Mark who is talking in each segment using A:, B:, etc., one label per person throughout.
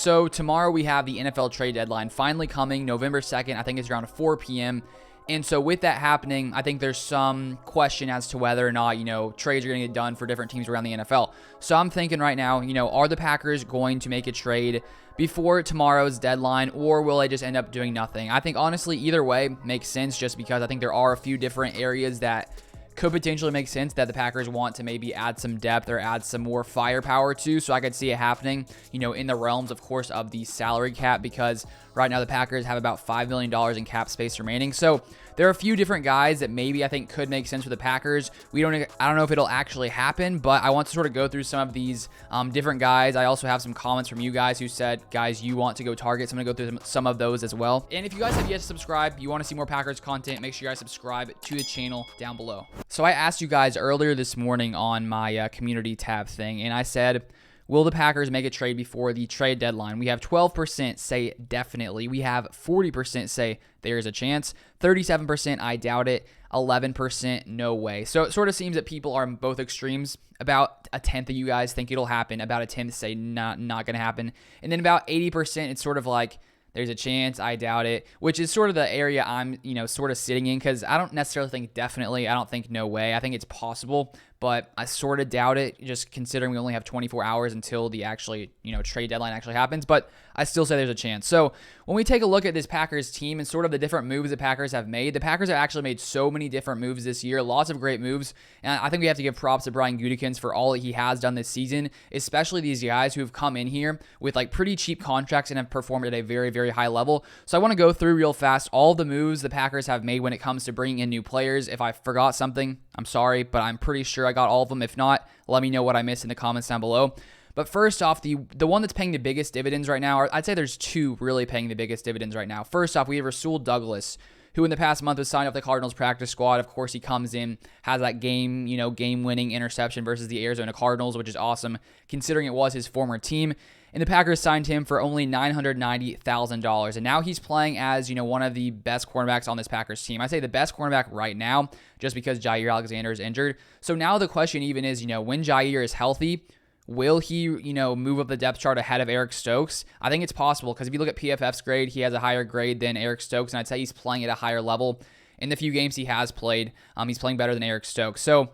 A: So tomorrow we have the NFL trade deadline finally coming, November 2nd. I think it's around 4 p.m. And so with that happening, I think there's some question as to whether or not, trades are going to get done for different teams around the NFL. So I'm thinking right now, are the Packers going to make a trade before tomorrow's deadline, or will they just end up doing nothing? I think honestly, either way makes sense, just because I think there are a few different areas that could potentially make sense that the Packers want to maybe add some depth or add some more firepower to. So I could see it happening, in the realms, of course, of the salary cap, because right now the Packers have about $5 million in cap space remaining. So there are a few different guys that maybe I think could make sense for the Packers. I don't know if it'll actually happen, but I want to sort of go through some of these different guys. I also have some comments from you guys who said, guys, you want to go target. So I'm going to go through some of those as well. And if you guys have yet to subscribe, you want to see more Packers content, make sure you guys subscribe to the channel down below. So I asked you guys earlier this morning on my community tab thing, and I said, will the Packers make a trade before the trade deadline? We have 12% say definitely. We have 40% say there is a chance. 37% I doubt it. 11% no way. So it sort of seems that people are in both extremes. About a tenth of you guys think it'll happen. About a tenth say not going to happen. And then about 80% it's sort of like, there's a chance, I doubt it, which is sort of the area I'm, sort of sitting in, because I don't necessarily think definitely. I don't think no way. I think it's possible, but I sort of doubt it, just considering we only have 24 hours until the actually, trade deadline actually happens, but I still say there's a chance. So when we take a look at this Packers team and sort of the different moves the Packers have made, the Packers have actually made so many different moves this year, lots of great moves, and I think we have to give props to Brian Gudekunst for all that he has done this season, especially these guys who have come in here with like pretty cheap contracts and have performed at a very, very high level. So I want to go through real fast all the moves the Packers have made when it comes to bringing in new players. If I forgot something, I'm sorry, but I'm pretty sure I got all of them. If not, let me know what I missed in the comments down below. But first off, the one that's paying the biggest dividends right now, or I'd say there's two really paying the biggest dividends right now. First off, we have Rasul Douglas, who in the past month was signed up the Cardinals practice squad. Of course, he comes in, has that game-winning interception versus the Arizona Cardinals, which is awesome, considering it was his former team. And the Packers signed him for only $990,000. And now he's playing as, one of the best cornerbacks on this Packers team. I say the best cornerback right now, just because Jair Alexander is injured. So now the question even is, when Jair is healthy, will he, move up the depth chart ahead of Eric Stokes? I think it's possible, because if you look at PFF's grade, he has a higher grade than Eric Stokes, and I'd say he's playing at a higher level. In the few games he has played, he's playing better than Eric Stokes. So,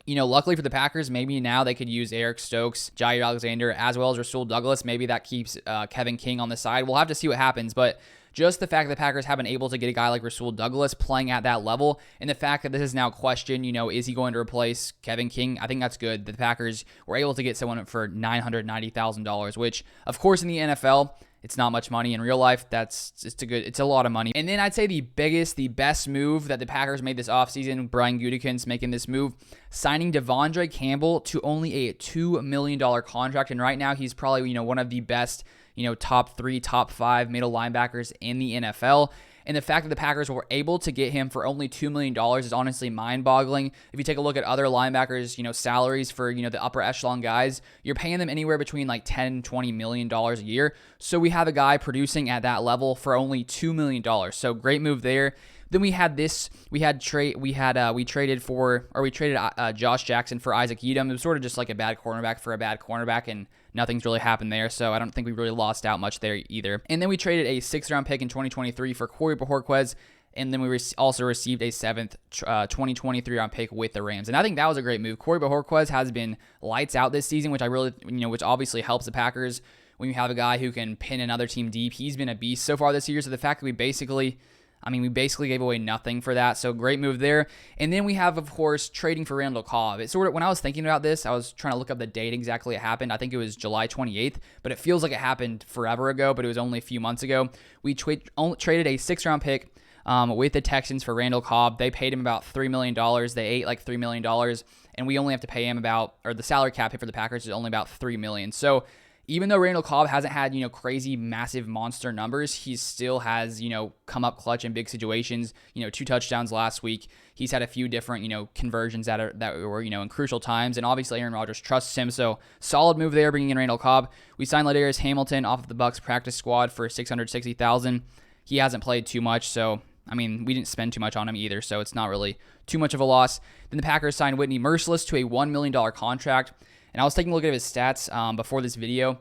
A: luckily for the Packers, maybe now they could use Eric Stokes, Jair Alexander, as well as Rasul Douglas. Maybe that keeps Kevin King on the side. We'll have to see what happens, but just the fact that the Packers have been able to get a guy like Rasul Douglas playing at that level, and the fact that this is now questioned, is he going to replace Kevin King? I think that's good. The Packers were able to get someone for $990,000, which, of course, in the NFL, it's not much money. In real life, it's a lot of money. And then I'd say the best move that the Packers made this offseason, Brian Gutekunst making this move, signing Devondre Campbell to only a $2 million contract. And right now, he's probably, one of the best, top 3, top 5 middle linebackers in the NFL. And the fact that the Packers were able to get him for only $2 million is honestly mind-boggling. If you take a look at other linebackers, salaries for, the upper echelon guys, you're paying them anywhere between like $10, $20 million a year. So we have a guy producing at that level for only $2 million. So great move there. Then we traded Josh Jackson for Isaac Yiadom. It was sort of just like a bad cornerback for a bad cornerback, and nothing's really happened there, so I don't think we really lost out much there either. And then we traded a 6th-round pick in 2023 for Corey Bojorquez, and then we also received a 7th 2023-round pick with the Rams. And I think that was a great move. Corey Bojorquez has been lights out this season, which which obviously helps the Packers when you have a guy who can pin another team deep. He's been a beast so far this year, so the fact that we basically gave away nothing for that, so great move there. And then we have, of course, trading for Randall Cobb. It's sort of, when I was thinking about this, I was trying to look up the date exactly it happened. I think it was July 28th, but it feels like it happened forever ago, but it was only a few months ago. We traded a 6th-round pick with the Texans for Randall Cobb. They paid him about $3 million. They ate like $3 million, and we only have to pay him the salary cap hit for the Packers is only about $3 million. So even though Randall Cobb hasn't had, crazy, massive monster numbers, he still has, come up clutch in big situations, 2 touchdowns last week. He's had a few different, conversions that were, in crucial times. And obviously Aaron Rodgers trusts him. So solid move there, bringing in Randall Cobb. We signed Ladarius Hamilton off of the Bucs practice squad for $660,000. He hasn't played too much, so we didn't spend too much on him either, so it's not really too much of a loss. Then the Packers signed Whitney Merciless to a $1 million contract. And I was taking a look at his stats before this video.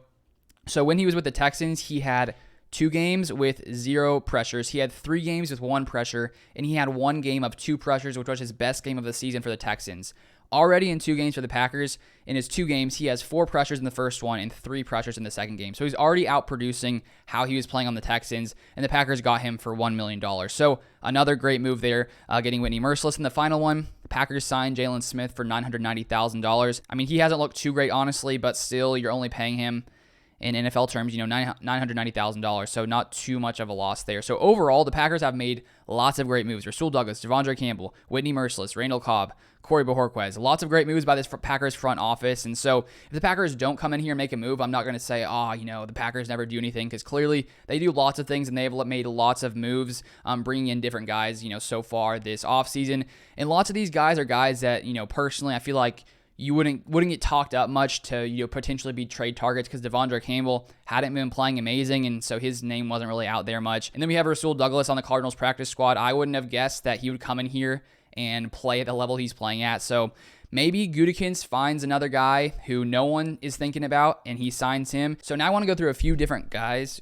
A: So when he was with the Texans, he had 2 games with 0 pressures. He had 3 games with 1 pressure, and he had 1 game of 2 pressures, which was his best game of the season for the Texans. Already in 2 games for the Packers, in his 2 games, he has 4 pressures in the first one and 3 pressures in the second game. So he's already outproducing how he was playing on the Texans, and the Packers got him for $1 million. So another great move there, getting Whitney Mercilus in the final one. The Packers signed Jalen Smith for $990,000. I mean, he hasn't looked too great, honestly, but still, you're only paying him in NFL terms, $990,000, so not too much of a loss there. So overall, the Packers have made lots of great moves. Rasul Douglas, Devondre Campbell, Whitney Mercilus, Randall Cobb, Corey Bojorquez. Lots of great moves by this Packers front office. And so if the Packers don't come in here and make a move, I'm not going to say, the Packers never do anything, because clearly they do lots of things and they've made lots of moves, bringing in different guys, so far this offseason. And lots of these guys are guys that, personally, I feel like you wouldn't get talked up much to potentially be trade targets, because Devondre Campbell hadn't been playing amazing, and so his name wasn't really out there much. And then we have Rasul Douglas on the Cardinals practice squad. I wouldn't have guessed that he would come in here and play at the level he's playing at. So maybe Gudekunst finds another guy who no one is thinking about, and he signs him. So now I want to go through a few different guys.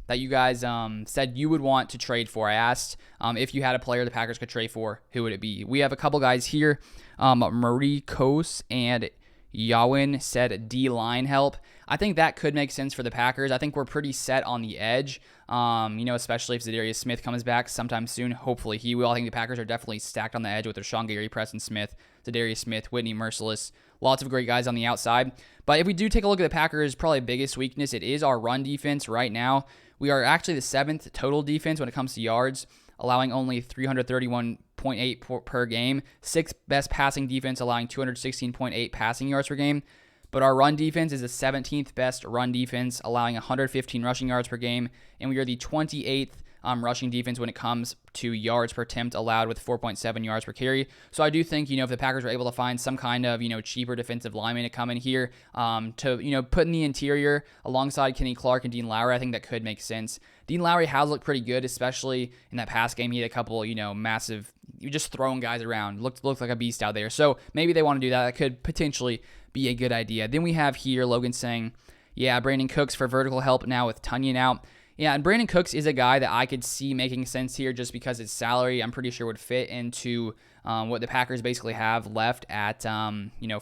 A: That you guys said you would want to trade for. I asked if you had a player the Packers could trade for, who would it be? We have a couple guys here. Marie Kos and Yawin said D-line help. I think that could make sense for the Packers. I think we're pretty set on the edge, especially if Zadarius Smith comes back sometime soon. Hopefully he will. I think the Packers are definitely stacked on the edge with Rashawn Gary, Preston Smith, Zadarius Smith, Whitney Mercilus. Lots of great guys on the outside. But if we do take a look at the Packers' probably biggest weakness, it is our run defense right now. We are actually the 7th total defense when it comes to yards, allowing only 331.8 per game. 6th best passing defense, allowing 216.8 passing yards per game. But our run defense is the 17th best run defense, allowing 115 rushing yards per game. And we are the 28th rushing defense when it comes to yards per attempt allowed, with 4.7 yards per carry. So I do think, if the Packers were able to find some kind of, cheaper defensive lineman to come in here to, put in the interior alongside Kenny Clark and Dean Lowry, I think that could make sense. Dean Lowry has looked pretty good, especially in that pass game. He had a couple, massive, just throwing guys around. Looked like a beast out there. So maybe they want to do that. That could potentially be a good idea. Then we have here Logan saying, yeah, Brandon Cooks for vertical help now with Tunyon out. Yeah, and Brandon Cooks is a guy that I could see making sense here, just because his salary, I'm pretty sure, would fit into what the Packers basically have left at,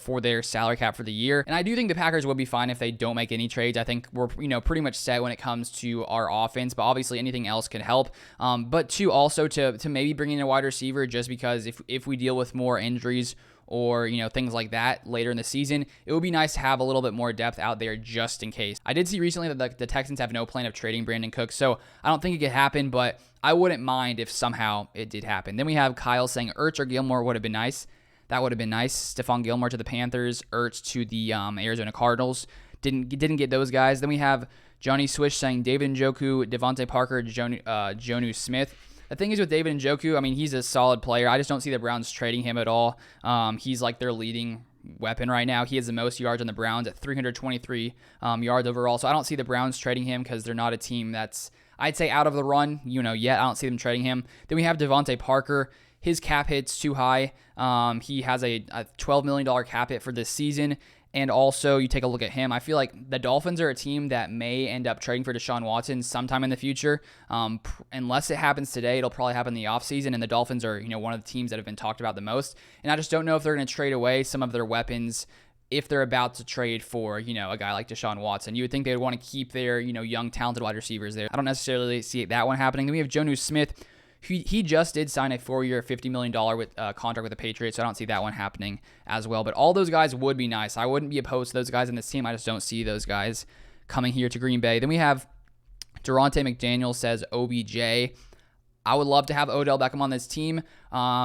A: for their salary cap for the year. And I do think the Packers would be fine if they don't make any trades. I think we're, pretty much set when it comes to our offense, but obviously anything else could help. But also to maybe bring in a wide receiver, just because if we deal with more injuries or, things like that later in the season, it would be nice to have a little bit more depth out there just in case. I did see recently that the Texans have no plan of trading Brandon Cooks, so I don't think it could happen, but I wouldn't mind if somehow it did happen. Then we have Kyle saying Ertz or Gilmore would have been nice. That would have been nice. Stephon Gilmore to the Panthers, Ertz to the Arizona Cardinals. Didn't get those guys. Then we have Johnny Swish saying David Njoku, Devontae Parker, Jonnu Smith. The thing is with David Njoku, I mean, he's a solid player. I just don't see the Browns trading him at all. He's like their leading weapon right now. He has the most yards on the Browns at 323 yards overall. So I don't see the Browns trading him, because they're not a team that's, I'd say, out of the run, yet. I don't see them trading him. Then we have Devontae Parker. His cap hit's too high. He has a $12 million cap hit for this season. And also, you take a look at him, I feel like the Dolphins are a team that may end up trading for Deshaun Watson sometime in the future. Unless it happens today, it'll probably happen in the offseason, and the Dolphins are, one of the teams that have been talked about the most. And I just don't know if they're going to trade away some of their weapons if they're about to trade for, a guy like Deshaun Watson. You would think they would want to keep their, young, talented wide receivers there. I don't necessarily see that one happening. Then we have Jonnu Smith. He just did sign a 4-year, $50 million contract with the Patriots, so I don't see that one happening as well. But all those guys would be nice. I wouldn't be opposed to those guys in this team. I just don't see those guys coming here to Green Bay. Then we have Durante McDaniel says OBJ. I would love to have Odell Beckham on this team,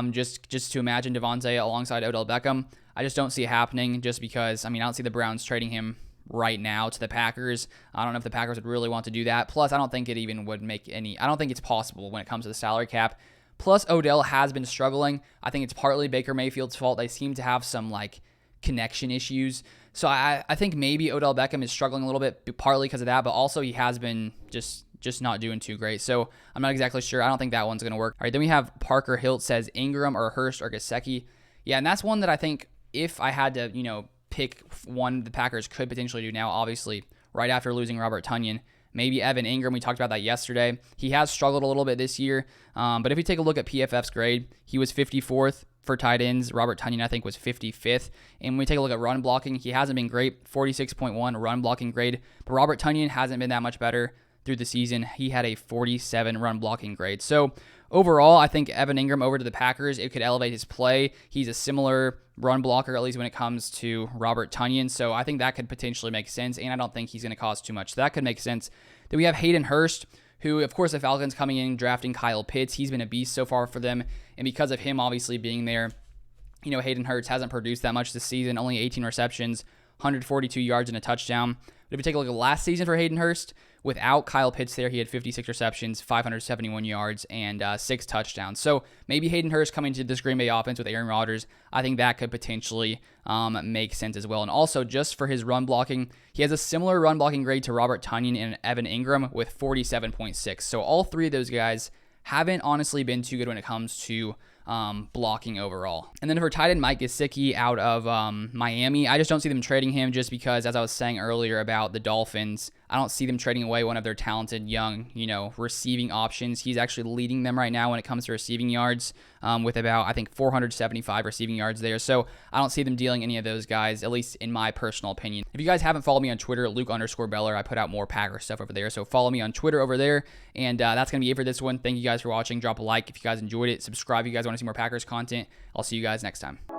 A: just to imagine Devontae alongside Odell Beckham. I just don't see it happening, just because, I don't see the Browns trading him right now to the Packers. I don't know if the Packers would really want to do that. Plus, I don't think it even would make any, I don't think it's possible when it comes to the salary cap. Plus, Odell has been struggling. I think it's partly Baker Mayfield's fault. They seem to have some connection issues. So I think maybe Odell Beckham is struggling a little bit, partly because of that, but also he has been just not doing too great. So I'm not exactly sure. I don't think that one's going to work. All right, then we have Parker Hilt says Ingram or Hurst or Gesicki. Yeah, and that's one that I think if I had to, pick one the Packers could potentially do now, obviously right after losing Robert Tonyan. Maybe Evan Ingram, we talked about that yesterday. He has struggled a little bit this year, but if you take a look at PFF's grade, he was 54th for tight ends. Robert Tonyan, I think, was 55th. And when we take a look at run blocking, he hasn't been great, 46.1 run blocking grade, but Robert Tonyan hasn't been that much better through the season. He had a 47 run blocking grade. So overall, I think Evan Ingram over to the Packers, it could elevate his play. He's a similar run blocker, at least when it comes to Robert Tonyan. So I think that could potentially make sense, and I don't think he's going to cost too much. So that could make sense. Then we have Hayden Hurst, who, of course, the Falcons coming in, drafting Kyle Pitts. He's been a beast so far for them, and because of him obviously being there, Hayden Hurst hasn't produced that much this season, only 18 receptions, 142 yards and a touchdown. But if you take a look at last season for Hayden Hurst, without Kyle Pitts there, he had 56 receptions, 571 yards, and 6 touchdowns. So maybe Hayden Hurst coming to this Green Bay offense with Aaron Rodgers, I think that could potentially make sense as well. And also, just for his run blocking, he has a similar run blocking grade to Robert Tonyan and Evan Ingram with 47.6. So all three of those guys haven't honestly been too good when it comes to blocking overall. And then for tight end Mike Gesicki out of Miami, I just don't see them trading him just because, as I was saying earlier about the Dolphins, I don't see them trading away one of their talented young, receiving options. He's actually leading them right now when it comes to receiving yards with about, I think, 475 receiving yards there. So I don't see them dealing any of those guys, at least in my personal opinion. If you guys haven't followed me on Twitter, Luke_Beller, I put out more Packer stuff over there. So follow me on Twitter over there. And that's going to be it for this one. Thank you guys for watching. Drop a like if you guys enjoyed it. Subscribe if you guys want to see more Packers content. I'll see you guys next time.